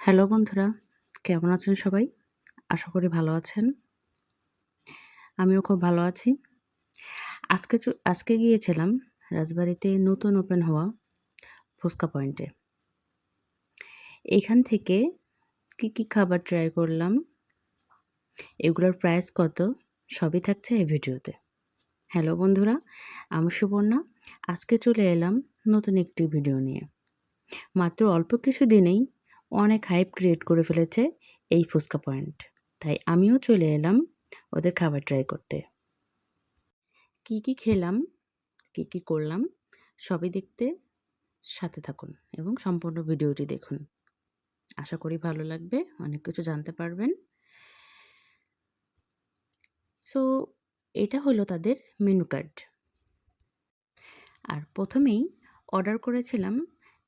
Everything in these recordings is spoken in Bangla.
হ্যালো বন্ধুরা, কেমন আছেন সবাই? আশা করি ভালো আছেন। আমিও খুব ভালো আছি। আজকে গিয়েছিলাম রাজবাড়ীতে নতুন ওপেন হওয়া ফুচকা পয়েন্টে। এইখান থেকে কি খাবার ট্রাই করলাম, এগুলোর প্রাইস কত, সবই থাকছে এই ভিডিওতে। হ্যালো বন্ধুরা, আমি সুবর্ণা। আজকে চলে এলাম নতুন একটি ভিডিও নিয়ে। মাত্র অল্প কিছু দিনেই অনেক হাইপ ক্রিয়েট করে ফেলেছে এই ফুচকা পয়েন্ট। তাই আমিও চলে এলাম ওদের খাবার ট্রাই করতে। কি খেলাম, কি করলাম সবই দেখতে সাথে থাকুন এবং সম্পূর্ণ ভিডিওটি দেখুন। আশা করি ভালো লাগবে, অনেক কিছু জানতে পারবেন। সো এটা হলো তাদের মেনু কার্ড। আর প্রথমেই অর্ডার করেছিলাম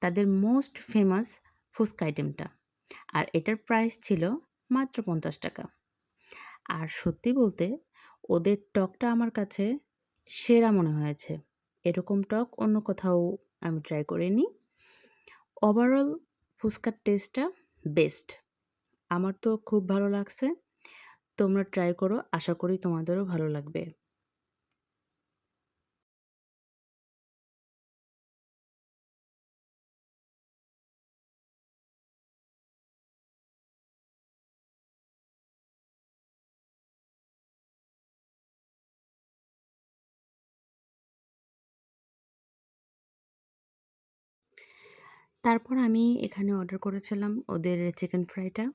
তাদের মোস্ট ফেমাস ফুচকা আইটেমটা। আর এটার প্রাইস ছিল মাত্র ৫০ টাকা। আর সত্যি বলতে ওদের টকটা আমার কাছে সেরা মনে হয়েছে। এরকম টক অন্য কোথাও আমি ট্রাই করিনি। ওভারঅল ফুচকার টেস্টটা বেস্ট। আমার তো খুব ভালো লাগছে। তোমরা ট্রাই করো, আশা করি তোমাদেরও ভালো লাগবে। তারপর আমি এখানে অর্ডার করেছিলাম ওদের চিকেন ফ্রাইটা,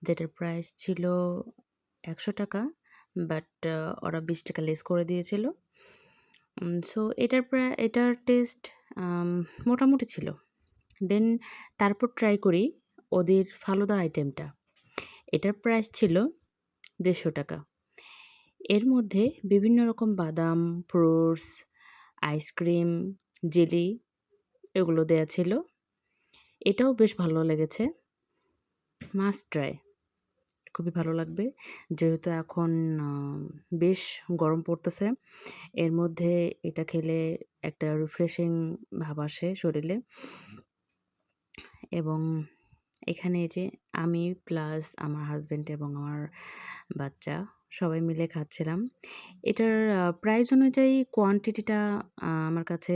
যেটার প্রাইস ছিল ১০০ টাকা। বাট ওরা ২০ টাকা লেস করে দিয়েছিল। সো এটার টেস্ট মোটামুটি ছিল। দেন তারপর ট্রাই করি ওদের ফালুদা আইটেমটা। এটার প্রাইস ছিল ১৫০ টাকা। এর মধ্যে বিভিন্ন রকম বাদাম, ফ্রুটস, আইসক্রিম, জেলি এগুলো দেয়া ছিল। এটাও বেশ ভালো লেগেছে। Must try. খুবই ভালো লাগবে। যেহেতু এখন আ বেশ গরম পড়তেছে। এর মধ্যে এটা খেলে একটা রিফ্রেশিং ভাব আসে শরীলে। এবং এখানে এই যে আমি প্লাস আমার হাসব্যান্ড এবং আমার বাচ্চা সবাই মিলে খাচ্ছিলাম। এটার প্রাইস অনুযায়ী কোয়ান্টিটিটা আমার কাছে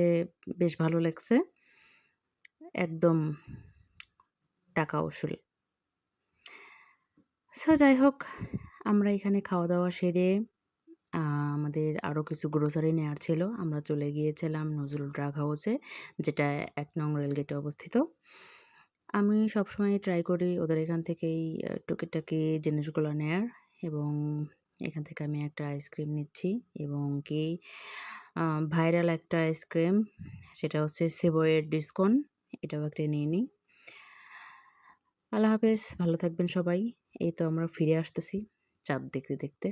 বেশ ভালো লাগছে। একদম টাকা উসুল। সো যাই হোক, আমরা এখানে খাওয়া-দাওয়া সেরে আ আমাদের আরও কিছু গ্রোসারি নেয়ার ছিল। আমরা চলে গিয়েছিলাম নজরুল ড্রাগ হাউসে, যেটা ১ নং রেলগেটে অবস্থিত। আমি সবসময় ট্রাই করি ওদের এখান থেকেই টুকিটাকি জিনিসগুলো নেয়ার। এবং এখান থেকে আমি একটা আইসক্রিম নিচ্ছি এবং কি আ ভাইরাল একটা আইসক্রিম, সেটা হচ্ছে সেভয়ের ডিসকন। এটাও একটা নিয়ে নিই। আল্লাহ হাফেজ, ভালো থাকবেন সবাই। এই তো আমরা ফিরে আসতেছি চাঁদ দেখতে।